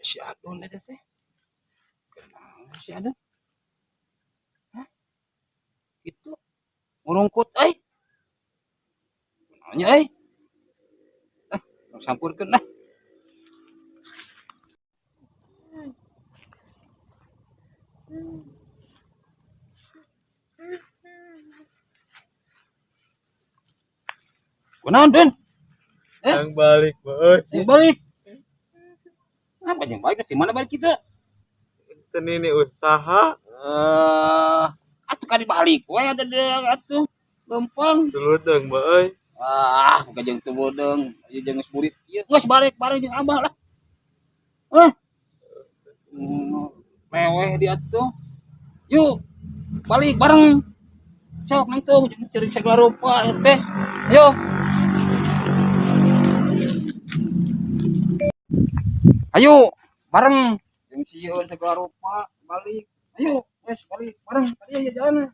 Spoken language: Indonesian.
Si Adon ada teh. Kenapa si Adon? Hah? Itu ngurungkut nanya sampurkeun lah. Kunaon Den? Yang balik, boy. Yang balik. Apa yang balik? Di mana balik kita? Ini usaha. Atuh kali balik. Wah ada deh atuh. Gampang. Dulu dong, boy. Gajeng teu bodeng, ieu jeung murid. Ieu geus bareng jeung Abah lah. Meweh dia tuh. Yuk, balik bareng. Sok nangtung cari segala rupa teh. Yo. Ayo, bareng. Jeung sieun segala rupa balik. Ayo, balik bareng. Tadi aja jalan.